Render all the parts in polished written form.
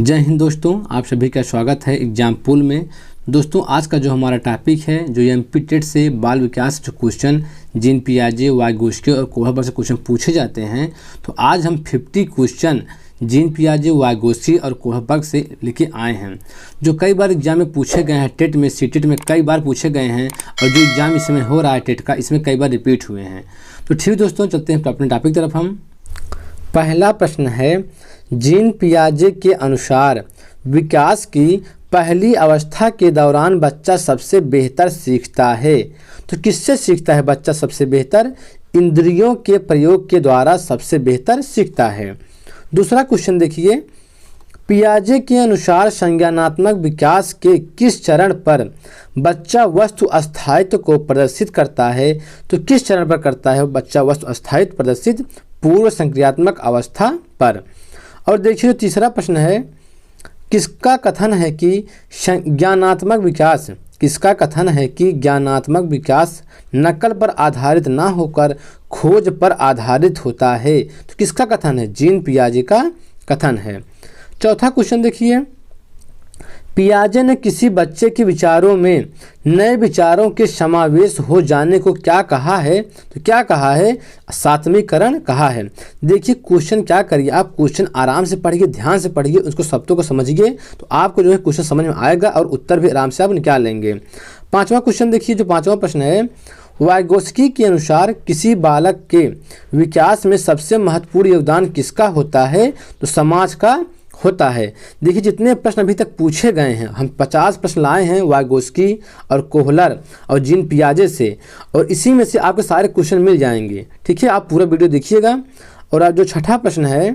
जय हिंद दोस्तों, आप सभी का स्वागत है एग्जाम पूल में। दोस्तों आज का जो हमारा टॉपिक है, जो एमपी टेट से बाल विकास जो क्वेश्चन जीन पियाजे, वाइगोस्की और कोहलबर्ग से क्वेश्चन पूछे जाते हैं, तो आज हम 50 क्वेश्चन जीन पियाजे, वाइगोस्की और कोहलबर्ग से लेके आए हैं, जो कई बार एग्जाम में पूछे गए हैं। टेट में, सीटेट में कई बार पूछे गए हैं और जो एग्जाम इसमें हो रहा है टेट का, इसमें कई बार रिपीट हुए हैं। तो ठीक दोस्तों, चलते हैं अपने टॉपिक तरफ। हम पहला प्रश्न है, जीन पियाजे के अनुसार विकास की पहली अवस्था के दौरान बच्चा सबसे बेहतर सीखता है। तो किससे सीखता है बच्चा सबसे बेहतर? इंद्रियों के प्रयोग के द्वारा सबसे बेहतर सीखता है। दूसरा क्वेश्चन देखिए, पियाजे के अनुसार संज्ञानात्मक विकास के किस चरण पर बच्चा वस्तु अस्थायित्व को प्रदर्शित करता है? तो किस चरण पर करता है बच्चा वस्तु अस्थायित्व प्रदर्शित? पूर्व संक्रियात्मक अवस्था पर। और देखिए जो तीसरा प्रश्न है, किसका कथन है कि ज्ञानात्मक विकास, किसका कथन है कि ज्ञानात्मक विकास नकल पर आधारित ना होकर खोज पर आधारित होता है? तो किसका कथन है? जीन पियाजे का कथन है। चौथा क्वेश्चन देखिए, पियाजे ने किसी बच्चे के विचारों में नए विचारों के समावेश हो जाने को क्या कहा है? तो क्या कहा है? सात्विकरण कहा है। देखिए क्वेश्चन क्या करिए, आप क्वेश्चन आराम से पढ़िए, ध्यान से पढ़िए, उसको शब्दों को समझिए, तो आपको जो है क्वेश्चन समझ में आएगा और उत्तर भी आराम से आप निकाल लेंगे। पांचवा क्वेश्चन देखिए, जो पांचवा प्रश्न है, वाइगोस्की के अनुसार किसी बालक के विकास में सबसे महत्वपूर्ण योगदान किसका होता है? तो समाज का होता है। देखिए जितने प्रश्न अभी तक पूछे गए हैं, हम 50 प्रश्न लाए हैं वाइगोस्की और कोहलर और जीन पियाजे से, और इसी में से आपके सारे क्वेश्चन मिल जाएंगे। ठीक है, आप पूरा वीडियो देखिएगा। और अब जो छठा प्रश्न है,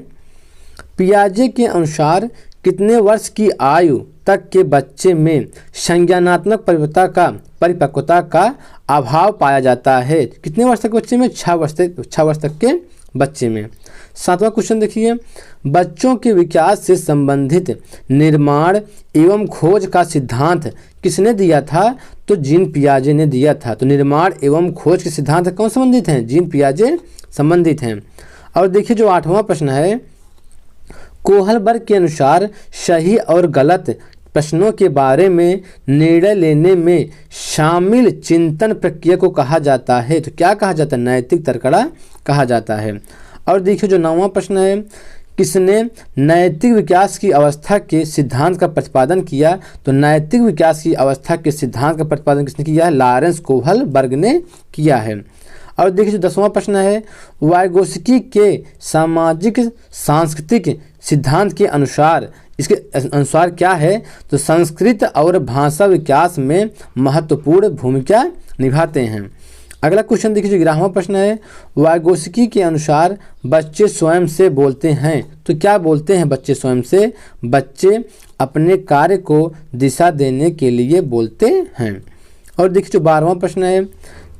पियाजे के अनुसार कितने वर्ष की आयु तक के बच्चे में संज्ञानात्मक परिपक्वता का अभाव पाया जाता है? कितने वर्ष तक के बच्चे में? 6 वर्ष तक के बच्चे में। सातवां क्वेश्चन देखिए, बच्चों के विकास से संबंधित निर्माण एवं खोज का सिद्धांत किसने दिया था? तो जीन पियाजे ने दिया था। तो निर्माण एवं खोज के सिद्धांत कौन संबंधित हैं? जीन पियाजे संबंधित हैं। और देखिए जो आठवां प्रश्न है, कोहलबर्ग के अनुसार सही और गलत प्रश्नों के बारे में निर्णय लेने में शामिल चिंतन प्रक्रिया को कहा जाता है? तो क्या कहा जाता है? नैतिक तर्कड़ा कहा जाता है। और देखिए जो 9वां प्रश्न है, किसने नैतिक विकास की अवस्था के सिद्धांत का प्रतिपादन किया? तो नैतिक विकास की अवस्था के सिद्धांत का प्रतिपादन किसने किया है? लॉरेंस कोहलबर्ग ने किया है। और देखिए जो 10वां प्रश्न है, वाइगोस्की के सामाजिक सांस्कृतिक सिद्धांत के अनुसार, इसके अनुसार क्या है? तो संस्कृत और भाषा विकास में महत्वपूर्ण भूमिका निभाते हैं। अगला क्वेश्चन देखिए जो 11वां प्रश्न है, वाइगोस्की के अनुसार बच्चे स्वयं से बोलते हैं। तो क्या बोलते हैं बच्चे स्वयं से? बच्चे अपने कार्य को दिशा देने के लिए बोलते हैं। और देखिए जो 12वां प्रश्न है,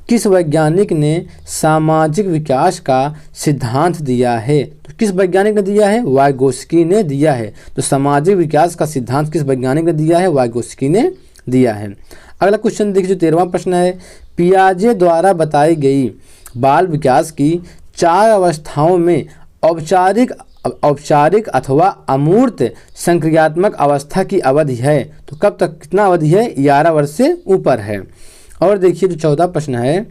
किस वैज्ञानिक ने सामाजिक विकास का सिद्धांत दिया है? तो किस वैज्ञानिक ने दिया है? वाइगोस्की ने दिया है। तो सामाजिक विकास का सिद्धांत किस वैज्ञानिक ने दिया है? वाइगोस्की ने दिया है। अगला क्वेश्चन देखिए जो 13वां प्रश्न है, पियाजे द्वारा बताई गई बाल विकास की 4 अवस्थाओं में औपचारिक अथवा अमूर्त संक्रियात्मक अवस्था की अवधि है? तो कब तक, कितना अवधि है? 11 वर्ष से ऊपर है। और देखिए जो 14 प्रश्न है,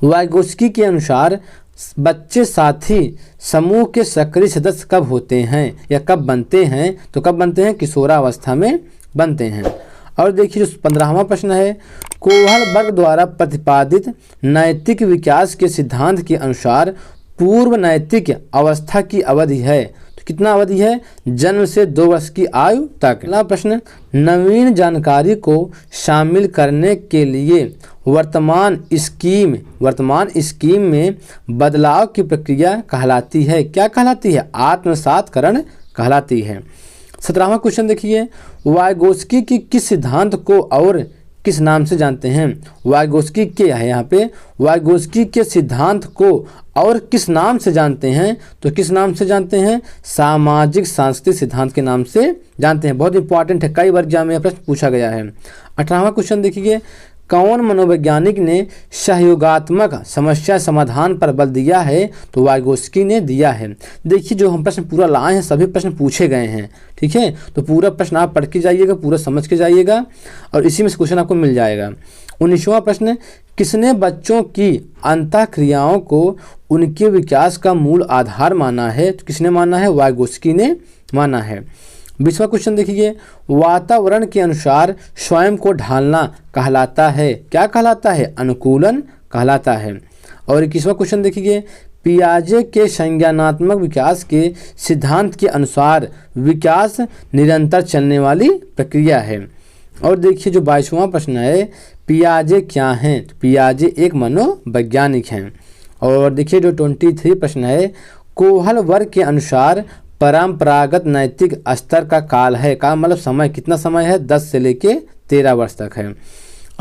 वाइगोस्की के अनुसार बच्चे साथी समूह के सक्रिय सदस्य कब होते हैं या कब बनते हैं? तो कब बनते हैं? किशोरावस्था में बनते हैं। और देखिए जो 15वां प्रश्न है, कोहलबर्ग द्वारा प्रतिपादित नैतिक विकास के सिद्धांत के अनुसार पूर्व नैतिक अवस्था की अवधि है? तो कितना अवधि है? जन्म से 2 वर्ष की आयु तक। अगला प्रश्न, नवीन जानकारी को शामिल करने के लिए वर्तमान स्कीम में बदलाव की प्रक्रिया कहलाती है? क्या कहलाती है? आत्मसातकरण कहलाती है। 17वां क्वेश्चन देखिए, वाइगोस्की की किस सिद्धांत को और किस नाम से जानते हैं? वाइगोस्की के है यहाँ पे, वाइगोस्की के सिद्धांत को और किस नाम से जानते हैं? तो किस नाम से जानते हैं? सामाजिक सांस्कृतिक सिद्धांत के नाम से जानते हैं। बहुत इंपॉर्टेंट है, कई बार एग्जाम में प्रश्न पूछा गया है। 18वां क्वेश्चन देखिए, कौन मनोवैज्ञानिक ने सहयोगात्मक समस्या समाधान पर बल दिया है? तो वाइगोस्की ने दिया है। देखिए जो हम प्रश्न पूरा लाए हैं सभी प्रश्न पूछे गए हैं, ठीक है, तो पूरा प्रश्न आप पढ़ के जाइएगा, पूरा समझ के जाइएगा और इसी में से क्वेश्चन आपको मिल जाएगा। 19वां प्रश्न, किसने बच्चों की अंतःक्रियाओं को उनके विकास का मूल आधार माना है? तो किसने माना है? वाइगोस्की ने माना है। 20वां क्वेश्चन देखिए, वातावरण के अनुसार स्वयं को ढालना कहलाता है, क्या कहलाता है? अनुकूलन कहलाता है। और 21वां क्वेश्चन देखिए, पियाजे के संज्ञानात्मक विकास के सिद्धांत के अनुसार विकास निरंतर चलने वाली प्रक्रिया है। और देखिए जो 22वां प्रश्न है, पियाजे क्या हैं? तो पियाजे एक मनोवैज्ञानिक हैं। और देखिए जो 23 प्रश्न है, कोहल वर्ग के अनुसार परंपरागत नैतिक स्तर का काल है, का मतलब समय, कितना समय है? 10 से लेके 13 वर्ष तक है।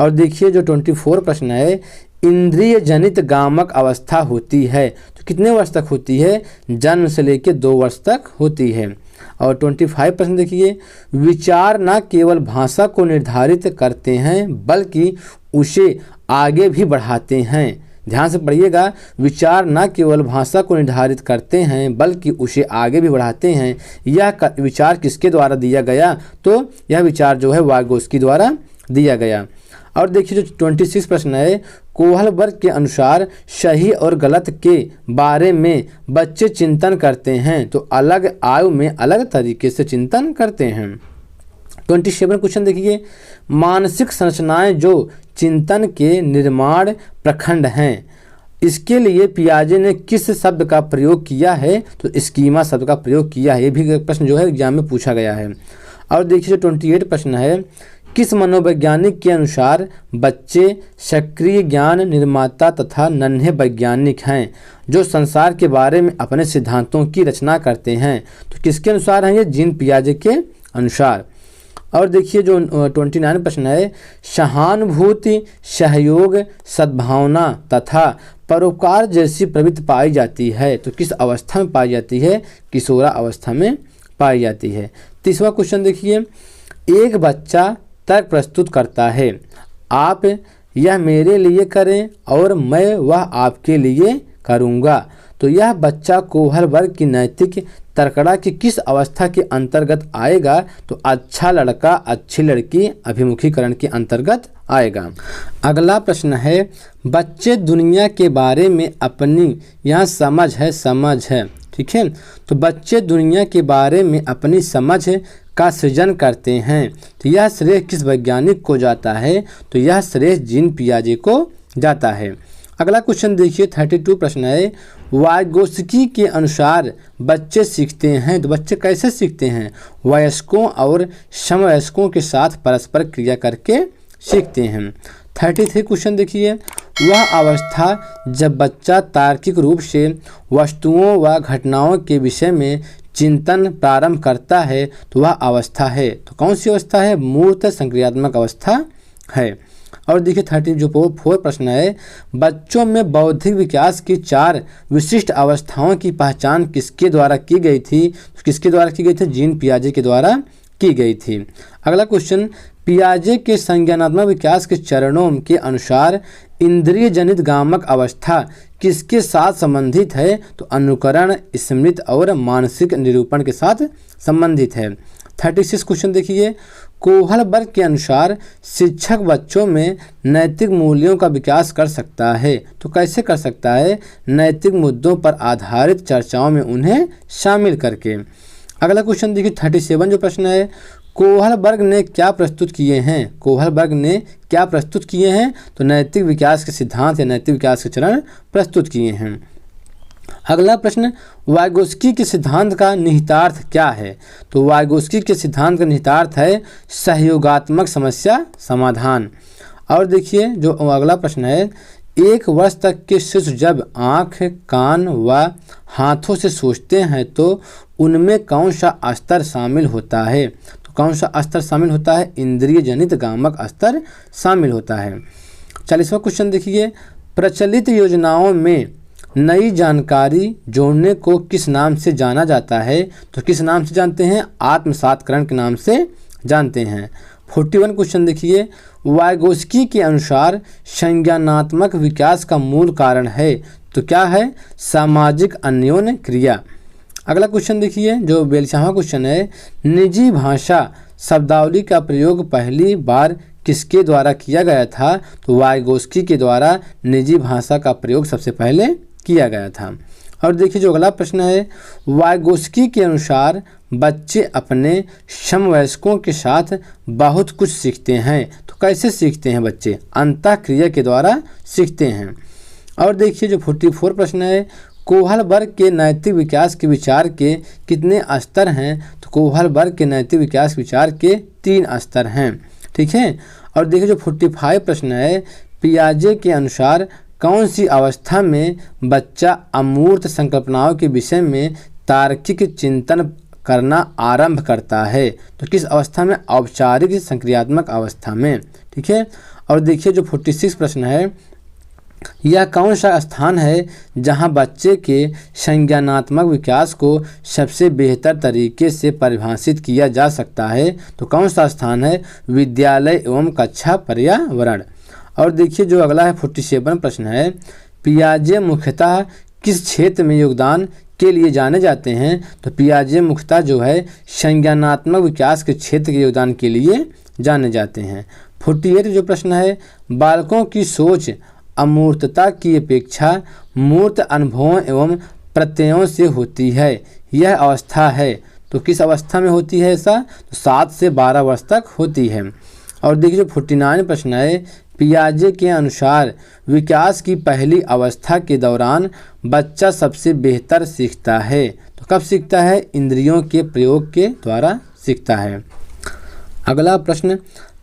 और देखिए जो 24 प्रश्न है, इंद्रिय जनित गामक अवस्था होती है, तो कितने वर्ष तक होती है? जन्म से लेके 2 वर्ष तक होती है। और 25 प्रश्न देखिए, विचार न केवल भाषा को निर्धारित करते हैं बल्कि उसे आगे भी बढ़ाते हैं। ध्यान से पढ़िएगा, विचार न केवल भाषा को निर्धारित करते हैं बल्कि उसे आगे भी बढ़ाते हैं। यह विचार किसके द्वारा दिया गया? तो यह विचार जो है वाइगोस्की द्वारा दिया गया। और देखिए जो 26 प्रश्न है, कोहल वर्ग के अनुसार सही और गलत के बारे में बच्चे चिंतन करते हैं, तो अलग आयु में अलग तरीके से चिंतन करते हैं। 27 क्वेश्चन देखिए, मानसिक संरचनाएं जो चिंतन के निर्माण प्रखंड हैं, इसके लिए पियाजे ने किस शब्द का प्रयोग किया है? तो स्कीमा शब्द का प्रयोग किया है। ये भी प्रश्न जो है एग्जाम में पूछा गया है। और देखिए जो 28 प्रश्न है, किस मनोवैज्ञानिक के अनुसार बच्चे सक्रिय ज्ञान निर्माता तथा नन्हे वैज्ञानिक हैं जो संसार के बारे में अपने सिद्धांतों की रचना करते हैं? तो किसके अनुसार हैं ये? जीन पियाजे के अनुसार। और देखिए जो 29 प्रश्न है, सहानुभूति, सहयोग, सद्भावना तथा परोपकार जैसी प्रवृत्ति पाई जाती है, तो किस अवस्था में पाई जाती है? किशोरा अवस्था में पाई जाती है। 30वां क्वेश्चन देखिए, एक बच्चा तर्क प्रस्तुत करता है, आप यह मेरे लिए करें और मैं वह आपके लिए करूँगा, तो यह बच्चा कोहल वर्ग की नैतिक तर्कड़ा की किस अवस्था के अंतर्गत आएगा? तो अच्छा लड़का अच्छी लड़की अभिमुखीकरण के अंतर्गत आएगा। अगला प्रश्न है, बच्चे दुनिया के बारे में अपनी, यहाँ समझ है, ठीक है, तो बच्चे दुनिया के बारे में अपनी समझ का सृजन करते हैं, तो यह श्रेय किस वैज्ञानिक को जाता है? तो यह श्रेय जीन पियाजे को जाता है। अगला क्वेश्चन देखिए 32 प्रश्न है, वाइगोस्की के अनुसार बच्चे सीखते हैं, तो बच्चे कैसे सीखते हैं? वयस्कों और समवयस्कों के साथ परस्पर क्रिया करके सीखते हैं। 33 क्वेश्चन देखिए, वह अवस्था जब बच्चा तार्किक रूप से वस्तुओं व घटनाओं के विषय में चिंतन प्रारंभ करता है, तो वह अवस्था है, तो कौन सी अवस्था है? मूर्त संक्रियात्मक अवस्था है। और देखिए 34 प्रश्न है, बच्चों में बौद्धिक विकास की 4 विशिष्ट अवस्थाओं की पहचान किसके द्वारा की गई थी? किसके द्वारा की गई थी? जीन पियाजे के द्वारा की गई थी। अगला क्वेश्चन, पियाजे के संज्ञानात्मक विकास के चरणों के अनुसार इंद्रिय जनित गामक अवस्था किसके साथ संबंधित है? तो अनुकरण, स्मृति और मानसिक निरूपण के साथ संबंधित है। 36 क्वेश्चन देखिए, कोहल वर्ग के अनुसार शिक्षक बच्चों में नैतिक मूल्यों का विकास कर सकता है, तो कैसे कर सकता है? नैतिक मुद्दों पर आधारित चर्चाओं में उन्हें शामिल करके। अगला क्वेश्चन देखिए 37 जो प्रश्न है, कोहल वर्ग ने क्या प्रस्तुत किए हैं? कोहल वर्ग ने क्या प्रस्तुत किए हैं? तो नैतिक विकास के सिद्धांत या नैतिक विकास के चरण प्रस्तुत किए हैं। अगला प्रश्न, वाइगोस्की के सिद्धांत का निहितार्थ क्या है? तो वाइगोस्की के सिद्धांत का निहितार्थ है सहयोगात्मक समस्या समाधान। और देखिए जो अगला प्रश्न है, 1 वर्ष तक के शिशु जब आँख, कान व हाथों से सोचते हैं तो उनमें कौन सा स्तर शामिल होता है? तो कौन सा स्तर शामिल होता है? इंद्रिय जनित गामक स्तर शामिल होता है। 40वां क्वेश्चन देखिए, प्रचलित योजनाओं में नई जानकारी जोड़ने को किस नाम से जाना जाता है? तो किस नाम से जानते हैं? आत्मसातकरण के नाम से जानते हैं। 41 क्वेश्चन देखिए, वाइगोस्की के अनुसार संज्ञानात्मक विकास का मूल कारण है, तो क्या है? सामाजिक अन्योन्य क्रिया। अगला क्वेश्चन देखिए जो 42वां क्वेश्चन है, निजी भाषा शब्दावली का प्रयोग पहली बार किसके द्वारा किया गया था? तो वाइगोस्की के द्वारा निजी भाषा का प्रयोग सबसे पहले किया गया था। और देखिए जो अगला प्रश्न है, वाइगोस्की के अनुसार बच्चे अपने समवयस्कों के साथ बहुत कुछ सीखते हैं, तो कैसे सीखते हैं बच्चे? अंतःक्रिया के द्वारा सीखते हैं। और देखिए जो 44 प्रश्न है, कोहलबर्ग के नैतिक विकास के विचार के कितने स्तर हैं? तो कोहलबर्ग के नैतिक विकास विचार के 3 स्तर हैं, ठीक है। और देखिए जो 45 प्रश्न है, पियाजे के अनुसार कौन सी अवस्था में बच्चा अमूर्त संकल्पनाओं के विषय में तार्किक चिंतन करना आरंभ करता है? तो किस अवस्था में? औपचारिक संक्रियात्मक अवस्था में, ठीक है। और देखिए जो 46 प्रश्न है, यह कौन सा स्थान है जहां बच्चे के संज्ञानात्मक विकास को सबसे बेहतर तरीके से परिभाषित किया जा सकता है? तो कौन सा स्थान है? विद्यालय एवं कक्षा पर्यावरण। और देखिए जो अगला है 47 प्रश्न है, पियाजे मुख्यतः किस क्षेत्र में योगदान के लिए जाने जाते हैं? तो पियाजे मुख्यतः जो है संज्ञानात्मक विकास के क्षेत्र के योगदान के लिए जाने जाते हैं। 48 जो प्रश्न है, बालकों की सोच अमूर्तता की अपेक्षा मूर्त अनुभवों एवं प्रत्ययों से होती है, यह अवस्था है, तो किस अवस्था में होती है ऐसा? तो 7 से 12 वर्ष तक होती है। और देखिए जो 49 प्रश्न है, पियाजे के अनुसार विकास की पहली अवस्था के दौरान बच्चा सबसे बेहतर सीखता है, तो कब सीखता है? इंद्रियों के प्रयोग के द्वारा सीखता है। अगला प्रश्न,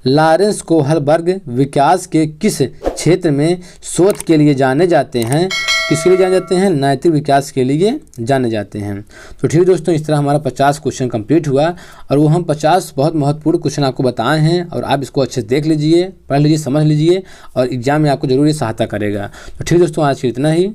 लॉरेंस कोहलबर्ग विकास के किस क्षेत्र में शोध के लिए जाने जाते हैं? किसके लिए जाने जाते हैं? नैतिक विकास के लिए जाने जाते हैं। तो ठीक दोस्तों, इस तरह हमारा 50 क्वेश्चन कंप्लीट हुआ और वो हम 50 बहुत महत्वपूर्ण क्वेश्चन आपको बताए हैं और आप इसको अच्छे से देख लीजिए, पढ़ लीजिए, समझ लीजिए और एग्जाम में आपको जरूर सहायता करेगा। तो ठीक दोस्तों, आज के इतना ही।